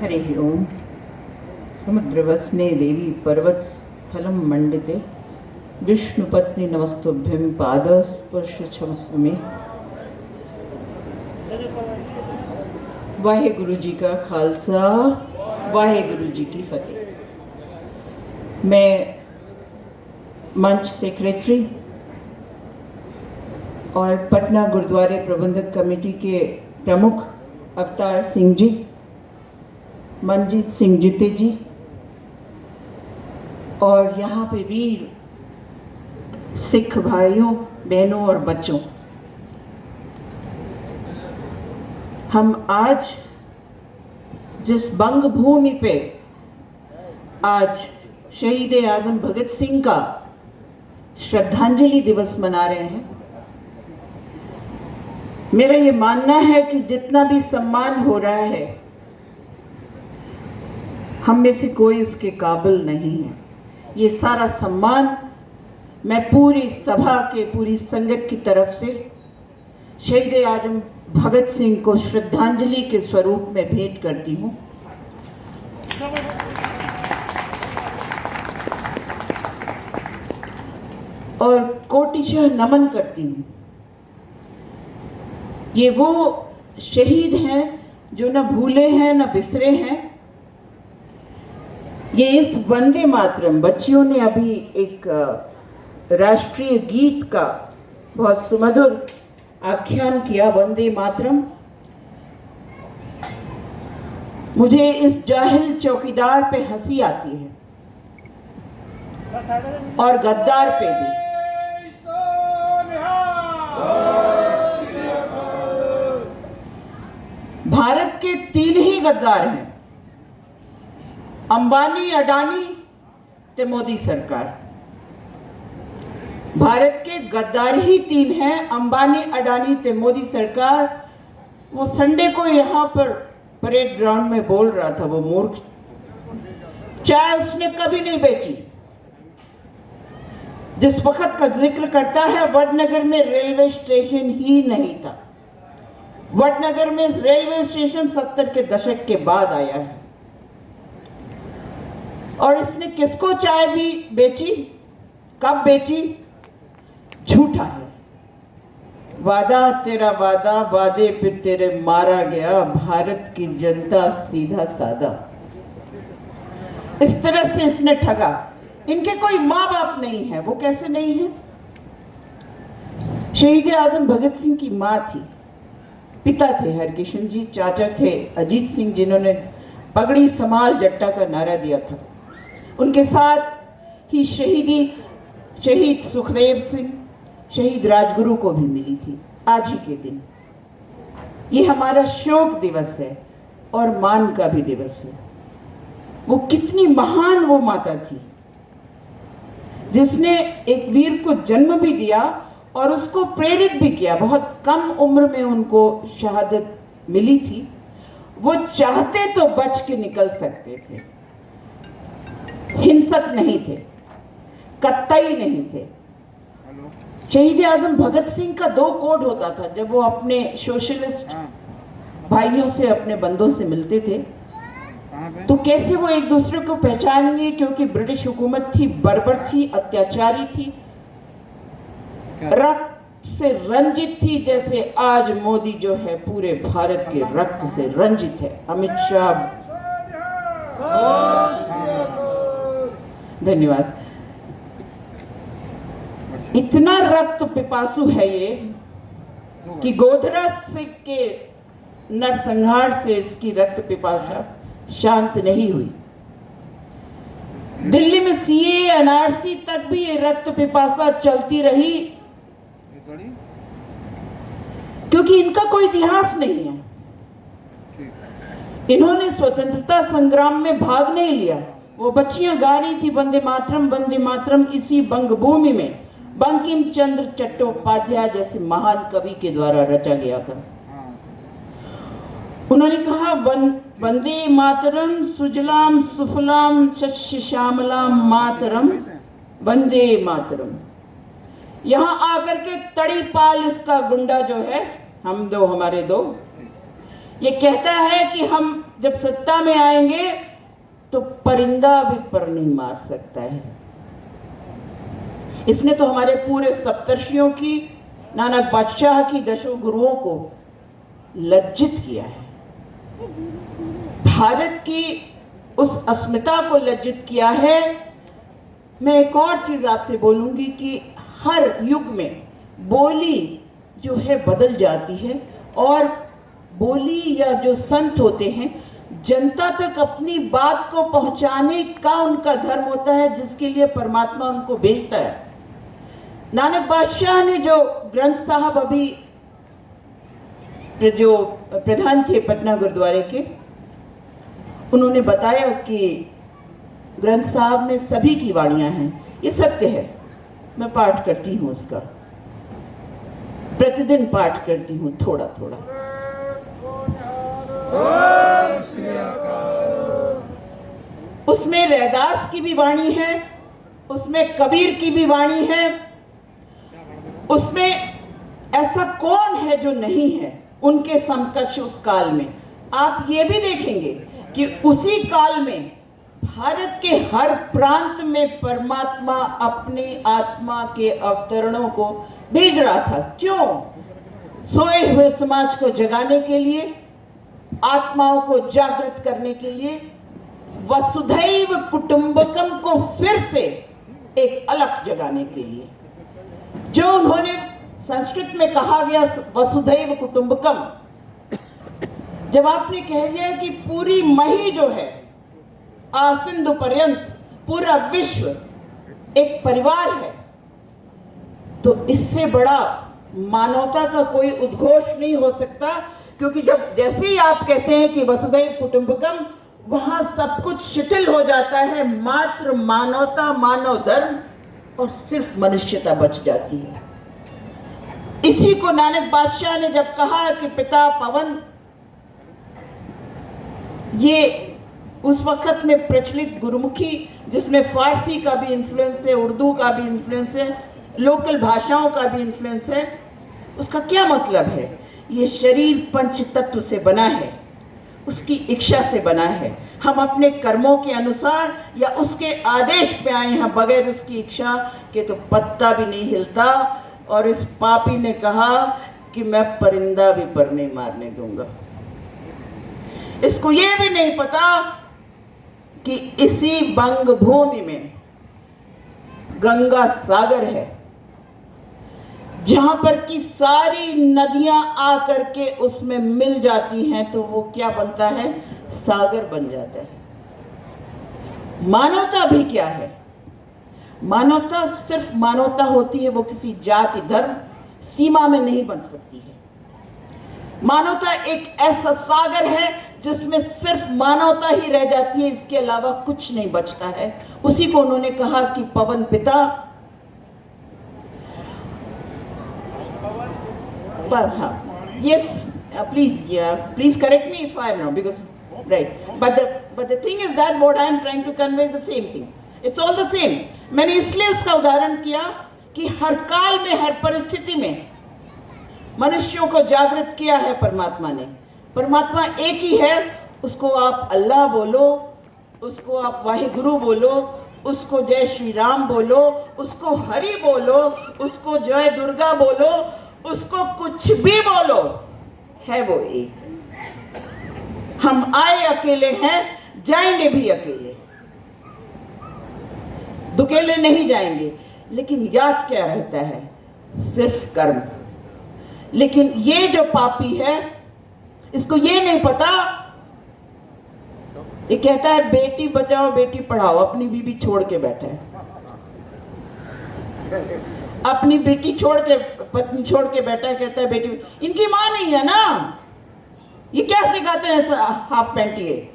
हरिः ओम्। समुद्रवस्ने देवी पर्वतस्थलं मंडिते विष्णुपत्नी नमस्तुभ्यं पादस्पर्श मे। वाहेगुरु जी का खालसा, वाहेगुरु जी की फतेह। मैं मंच सेक्रेटरी और पटना गुरुद्वारे प्रबंधक कमेटी के प्रमुख अवतार सिंह जी, मनजीत सिंह जीते जी और यहाँ पे वीर सिख भाइयों, बहनों और बच्चों, हम आज जिस बंग भूमि पे आज शहीद आजम भगत सिंह का श्रद्धांजलि दिवस मना रहे हैं, मेरा ये मानना है कि जितना भी सम्मान हो रहा है, हम में से कोई उसके काबिल नहीं है। ये सारा सम्मान मैं पूरी सभा के, पूरी संगत की तरफ से शहीद आजम भगत सिंह को श्रद्धांजलि के स्वरूप में भेंट करती हूँ। और कोटिशः नमन करती हूँ। ये वो शहीद हैं जो न भूले हैं न बिसरे हैं। ये इस वंदे मातरम, बच्चियों ने अभी एक राष्ट्रीय गीत का बहुत सुमधुर आख्यान किया, वंदे मातरम। मुझे इस जाहिल चौकीदार पे हंसी आती है और गद्दार पे भी। भारत के 3 ही गद्दार हैं, अंबानी, अडानी ते मोदी सरकार। भारत के गद्दार ही 3 हैं, अंबानी, अडानी ते मोदी सरकार। वो संडे को यहाँ पर परेड ग्राउंड में बोल रहा था, वो मूर्ख, चाय उसने कभी नहीं बेची। जिस वक्त का जिक्र करता है, वडनगर में रेलवे स्टेशन ही नहीं था। वडनगर में रेलवे स्टेशन 70 के दशक के बाद आया है। और इसने किसको चाय भी बेची, कब बेची? झूठा है। वादा तेरा वादा, वादे पे तेरे मारा गया, भारत की जनता सीधा सादा। इस तरह से इसने ठगा। इनके कोई माँ बाप नहीं है। वो कैसे नहीं है? शहीद आजम भगत सिंह की माँ थी, पिता थे हरकिशन जी, चाचा थे अजीत सिंह, जिन्होंने पगड़ी संभाल जट्टा का नारा दिया था। उनके साथ ही शहीद सुखदेव सिंह, शहीद राजगुरु को भी मिली थी आज ही के दिन। ये हमारा शोक दिवस है और मान का भी दिवस है। वो कितनी महान वो माता थी, जिसने एक वीर को जन्म भी दिया और उसको प्रेरित भी किया। बहुत कम उम्र में उनको शहादत मिली थी। वो चाहते तो बच के निकल सकते थे, हिंसक नहीं थे, कतई नहीं थे। शहीद आजम भगत सिंह का 2 कोड होता था। जब वो अपने सोशलिस्ट भाइयों से, अपने बंधुओं से मिलते थे, तो कैसे वो एक दूसरे को पहचानेंगे? क्योंकि ब्रिटिश हुकूमत थी, बर्बर थी, अत्याचारी थी, रक्त से रंजित थी, जैसे आज मोदी जो है पूरे भारत के रक्त से रंजित है। अमित शाह, धन्यवाद। इतना रक्त पिपासु है ये कि गोधरा सिख के नरसंहार से इसकी रक्त पिपासा शांत नहीं हुई। दिल्ली में सीए, एनआरसी तक भी ये रक्त पिपासा चलती रही, क्योंकि इनका कोई इतिहास नहीं है। इन्होंने स्वतंत्रता संग्राम में भाग नहीं लिया। वो बच्चियां गा रही थी वंदे मातरम, वंदे मातरम, इसी बंग भूमि में बंकिम चंद्र चट्टोपाध्याय जैसे महान कवि के द्वारा रचा गया था। उन्होंने कहा, वंदे मातरम, सुजलाम सुफलाम शस्य श्यामलाम मातरम, वंदे मातरम। यहां आकर के तड़ीपाल इसका गुंडा जो है, हम दो हमारे दो, ये कहता है कि हम जब सत्ता में आएंगे तो परिंदा भी पर नहीं मार सकता है। इसने तो हमारे पूरे सप्तर्षियों की, नानक बादशाह की, दशों गुरुओं को लज्जित किया है। भारत की उस अस्मिता को लज्जित किया है। मैं एक और चीज आपसे बोलूंगी कि हर युग में बोली जो है बदल जाती है, और बोली या जो संत होते हैं जनता तक अपनी बात को पहुंचाने का उनका धर्म होता है, जिसके लिए परमात्मा उनको भेजता है। नानक बादशाह ने जो ग्रंथ साहब, अभी जो प्रधान थे पटना गुरुद्वारे के, उन्होंने बताया कि ग्रंथ साहब में सभी की वाणियां हैं। ये सत्य है, मैं पाठ करती हूँ उसका, प्रतिदिन पाठ करती हूँ थोड़ा थोड़ा। उसमें रैदास की भी वाणी है, उसमें कबीर की भी वाणी है, उसमें ऐसा कौन है जो नहीं है उनके समकक्ष उस काल में। आप ये भी देखेंगे कि उसी काल में भारत के हर प्रांत में परमात्मा अपनी आत्मा के अवतरणों को भेज रहा था। क्यों? सोए हुए समाज को जगाने के लिए, आत्माओं को जागृत करने के लिए, वसुधैव कुटुंबकम को फिर से एक अलग जगाने के लिए। जो उन्होंने संस्कृत में कहा गया वसुधैव कुटुंबकम, जब आपने कह दिया कि पूरी मही जो है आसिंधु पर्यंत पूरा विश्व एक परिवार है, तो इससे बड़ा मानवता का कोई उद्घोष नहीं हो सकता। क्योंकि जब जैसे ही आप कहते हैं कि वसुधैव कुटुंबकम, वहां सब कुछ शिथिल हो जाता है, मात्र मानवता, मानव धर्म और सिर्फ मनुष्यता बच जाती है। इसी को नानक बादशाह ने जब कहा कि पिता पवन, ये उस वक्त में प्रचलित गुरुमुखी, जिसमें फारसी का भी इन्फ्लुएंस है, उर्दू का भी इन्फ्लुएंस है, लोकल भाषाओं का भी इन्फ्लुएंस है। उसका क्या मतलब है? ये शरीर पंच तत्व से बना है, उसकी इच्छा से बना है। हम अपने कर्मों के अनुसार या उसके आदेश पे आए हैं, बगैर उसकी इच्छा के तो पत्ता भी नहीं हिलता। और इस पापी ने कहा कि मैं परिंदा भी पर नहीं मारने दूंगा। इसको ये भी नहीं पता कि इसी बंग भूमि में गंगा सागर है, जहां पर की सारी नदियां आकर के उसमें मिल जाती हैं, तो वो क्या बनता है? सागर बन जाता है। मानवता भी क्या है? मानवता सिर्फ मानवता होती है, वो किसी जाति, धर्म, सीमा में नहीं बन सकती है। मानवता एक ऐसा सागर है जिसमें सिर्फ मानवता ही रह जाती है, इसके अलावा कुछ नहीं बचता है। उसी को उन्होंने कहा कि पवन पिता। पर हाँ, yes, please correct me if I am wrong, because right, but the thing is that what I am trying to convey is the same thing. It's all the same. मैंने इसलिए उसका उदाहरण किया कि हर काल में, हर परिस्थिति में मनुष्यों को जागृत किया है परमात्मा ने। परमात्मा एक ही है, उसको आप अल्लाह बोलो, उसको आप वाहिगुरु बोलो, उसको जय श्री राम बोलो, उसको हरि बोलो, उसको जय दुर्गा बोलो, उसको कुछ भी बोलो, है वो एक। हम आए अकेले हैं, जाएंगे भी अकेले, दुकेले नहीं जाएंगे। लेकिन याद क्या रहता है? सिर्फ कर्म। लेकिन ये जो पापी है, इसको ये नहीं पता, ये कहता है बेटी बचाओ बेटी पढ़ाओ, अपनी बीवी छोड़ के बैठा है, अपनी बेटी छोड़ के, पत्नी छोड़ के बैठा है, कहता है बेटी, इनकी मां नहीं है ना, ये क्या सिखाते हैं हाफ पैंट, ये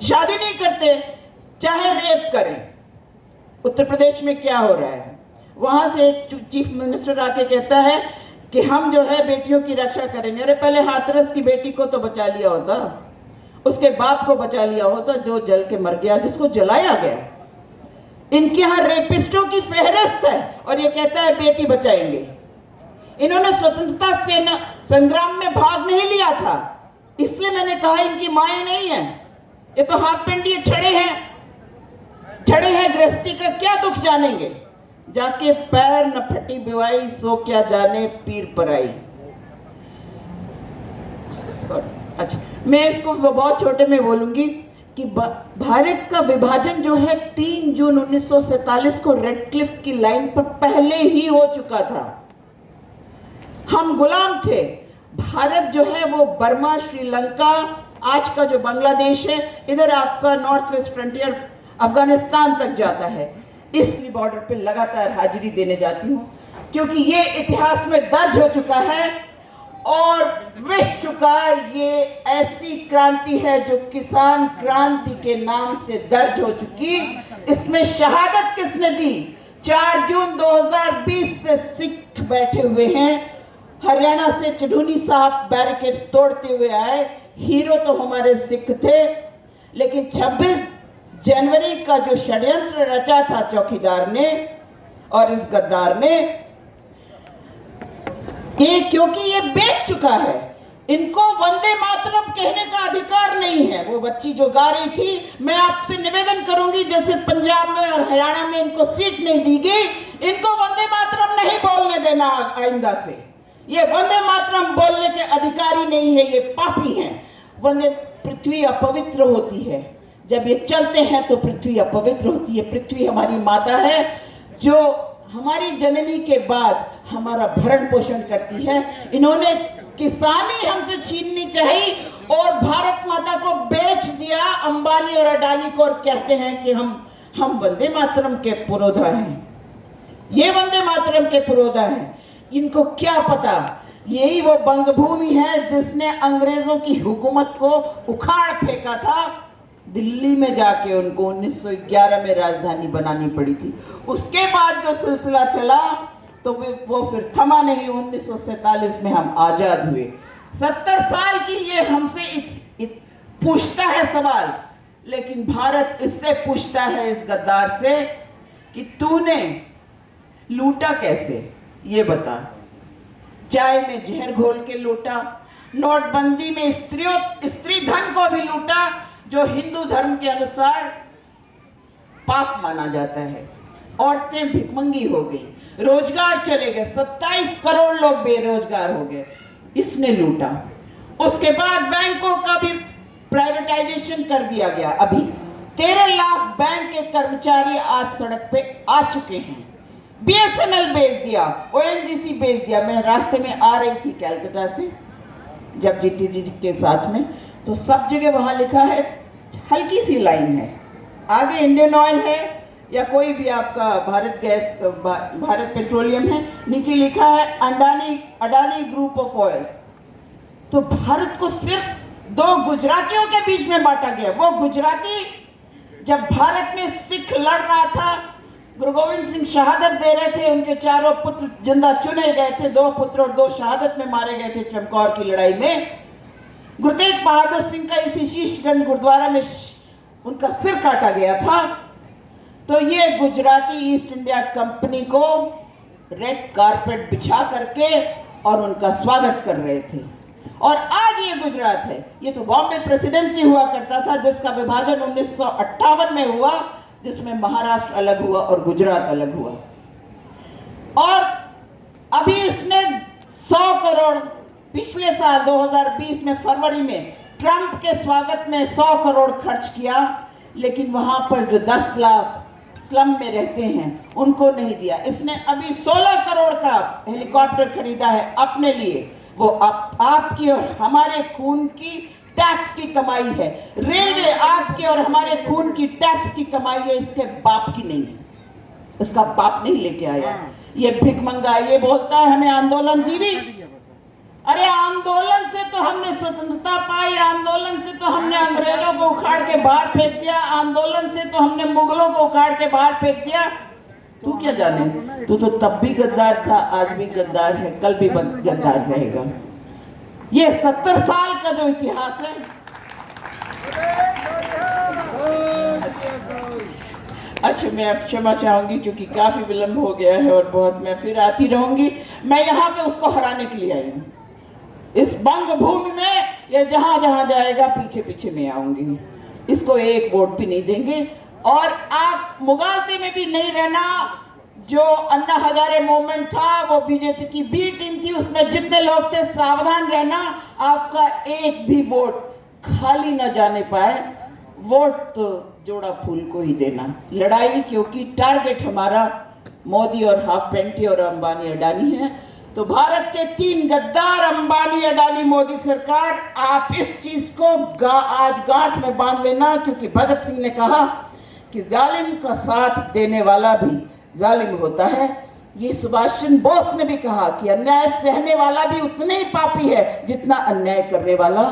शादी नहीं करते, चाहे रेप करें। उत्तर प्रदेश में क्या हो रहा है, वहां से एक चीफ मिनिस्टर आके कहता है कि हम जो है बेटियों की रक्षा करेंगे। अरे पहले हाथरस की बेटी को तो बचा लिया होता, उसके बाप को बचा लिया होता जो जल के मर गया, जिसको जलाया गया। इनके यहाँ रेपिस्टों की फहरिस्त है और ये कहता है बेटी बचाएंगे। इन्होंने स्वतंत्रता सेना संग्राम में भाग नहीं लिया था, इसलिए मैंने कहा इनकी माएँ नहीं है, ये तो हाफ पेंटिए छड़े हैं गृहस्थी का क्या दुख जानेंगे, जाके पैर न फटी बिवाई सो क्या जाने पीर पर आई। अच्छा, मैं इसको बहुत छोटे में बोलूंगी कि भारत का विभाजन जो है 3 जून 1947 को रेडक्लिफ की लाइन पर पहले ही हो चुका था। हम गुलाम थे। भारत जो है वो बर्मा, श्रीलंका, आज का जो बांग्लादेश है, इधर आपका नॉर्थ वेस्ट फ्रंटियर अफगानिस्तान तक जाता है। इस बॉर्डर पे लगातार हाजिरी देने जाती हूँ क्योंकि ये इतिहास में दर्ज हो चुका है और विश्व का ये ऐसी क्रांति है जो किसान क्रांति के नाम से दर्ज हो चुकी। इसमें शहादत किसने दी? 4 जून 2020 से सिख बैठे हुए हैं। हरियाणा से चढ़ूनी साहब बैरिकेड्स तोड़ते हुए आए। हीरो तो हमारे सिख थे, लेकिन 26 जनवरी का जो षड्यंत्र रचा था चौकीदार ने और इस गद्दार ने, ये क्योंकि ये बेच चुका है, इनको वंदे मातरम कहने का अधिकार नहीं है। वो बच्ची जो गा रही थी, मैं आपसे निवेदन करूंगी जैसे पंजाब में और हरियाणा में इनको सीट नहीं दी गई, इनको वंदे मातरम नहीं बोलने देना आइंदा से। ये वंदे मातरम बोलने के अधिकारी नहीं है, ये पापी हैं। वंदे, पृथ्वी अपवित्र होती है, जब ये चलते हैं तो पृथ्वी अपवित्र होती है। पृथ्वी हमारी माता है जो हमारी जननी के बाद हमारा भरण पोषण करती है। इन्होंने किसानी हमसे छीननी चाहिए और भारत माता को बेच दिया अंबानी और अडानी को, और कहते हैं कि हम वंदे मातरम के पुरोधा हैं। ये वंदे मातरम के पुरोधा हैं। इनको क्या पता, यही वो बंगभूमि है जिसने अंग्रेजों की हुकूमत को उखाड़ फेंका था। दिल्ली में जाके उनको 1911 में राजधानी बनानी पड़ी थी। उसके बाद जो सिलसिला चला तो वो फिर थमा नहीं। 1947 में हम आजाद हुए। 70 साल की ये हमसे पूछता है सवाल, लेकिन भारत इससे पूछता है, इस गद्दार से, कि तूने लूटा कैसे, ये बता। चाय में जहर घोल के लूटा, नोटबंदी में स्त्री धन को भी लूटा जो हिंदू धर्म के अनुसार पाप माना जाता है। औरतें भिखमंगी हो गई, रोजगार चले गए, 27 करोड़ लोग बेरोजगार हो गए, इसने लूटा। उसके बाद बैंकों का भी प्राइवेटाइजेशन कर दिया गया। अभी 13 लाख बैंक के कर्मचारी आज सड़क पे आ चुके हैं। BSNL बेच दिया, ONGC बेच दिया। मैं रास्ते में आ रही थी कैलकाटा से, जब जीती जी के साथ में, तो सब जगह वहां लिखा है, हल्की सी लाइन है, आगे इंडियन ऑयल है या कोई भी आपका भारत गैस, भारत पेट्रोलियम है, नीचे लिखा है अडानी ग्रुप ऑफ ऑयल्स। तो भारत को सिर्फ 2 गुजरातियों के बीच में बांटा गया। वो गुजराती जब भारत में सिख लड़ रहा था, गुरु गोविंद सिंह शहादत दे रहे थे, उनके 4 पुत्र जिंदा चुने गए थे, 2 पुत्र और 2 शहादत में मारे गए थे चमकौर की लड़ाई में। गुरु तेग बहादुर सिंह का इसी शीशगंज गुरुद्वारा में उनका सिर काटा गया था। तो ये गुजराती ईस्ट इंडिया कंपनी को रेड कारपेट बिछा करके और उनका स्वागत कर रहे थे। और आज ये गुजरात है। ये तो बॉम्बे प्रेसिडेंसी हुआ करता था, जिसका विभाजन 1958 में हुआ, जिसमें महाराष्ट्र अलग हुआ और गुजरात अलग हुआ। और अभी इसने 100 करोड़ पिछले साल 2020 में फरवरी में ट्रंप के स्वागत में 100 करोड़ खर्च किया, लेकिन वहां पर जो 10 लाख स्लम में रहते हैं उनको नहीं दिया। इसने अभी 16 करोड़ का हेलीकॉप्टर खरीदा है अपने लिए। वो आपकी और हमारे खून की टैक्स की कमाई है। रेलवे आपके और हमारे खून की टैक्स की कमाई है, इसके बाप की नहीं है। इसका बाप नहीं लेके आया। ये भिखमंगा ये बोलता है हमें आंदोलन जीवी। अरे आंदोलन से तो हमने स्वतंत्रता पाई, आंदोलन से तो हमने अंग्रेजों को उखाड़ के बाहर फेंक दिया, आंदोलन से तो हमने मुगलों को उखाड़ के बाहर फेंक दिया। तू क्या जाने, तू तो तब भी गद्दार था, आज भी गद्दार है, कल भी गद्दार रहेगा। ये 70 साल का जो इतिहास है। अच्छा, मैं अब क्षमा चाहूंगी क्योंकि काफी विलंब हो गया है और बहुत, मैं फिर आती रहूंगी। मैं यहाँ पे उसको हराने के लिए आई हूँ। इस बंग भूमि में या जहां जहां जाएगा पीछे पीछे मैं आऊंगी, इसको एक वोट भी नहीं देंगे। और आप मुगालते में भी नहीं रहना। जो अन्ना हजारे मूवमेंट था वो बीजेपी की बी टीम थी, उसमें जितने लोग थे सावधान रहना, आपका एक भी वोट खाली न जाने पाए। वोट तो जोड़ा फूल को ही देना। लड़ाई, क्योंकि टारगेट हमारा मोदी और हाफ पेंटी और अंबानी अडानी है। तो भारत के 3 गद्दार अंबानी अडानी मोदी सरकार, आप इस चीज को आज गांठ में बांध लेना, क्योंकि भगत सिंह ने कहा कि जालिम का साथ देने वाला भी जालिम होता है। ये सुभाष चंद्र बोस ने भी कहा कि अन्याय सहने वाला भी उतना ही पापी है जितना अन्याय करने वाला।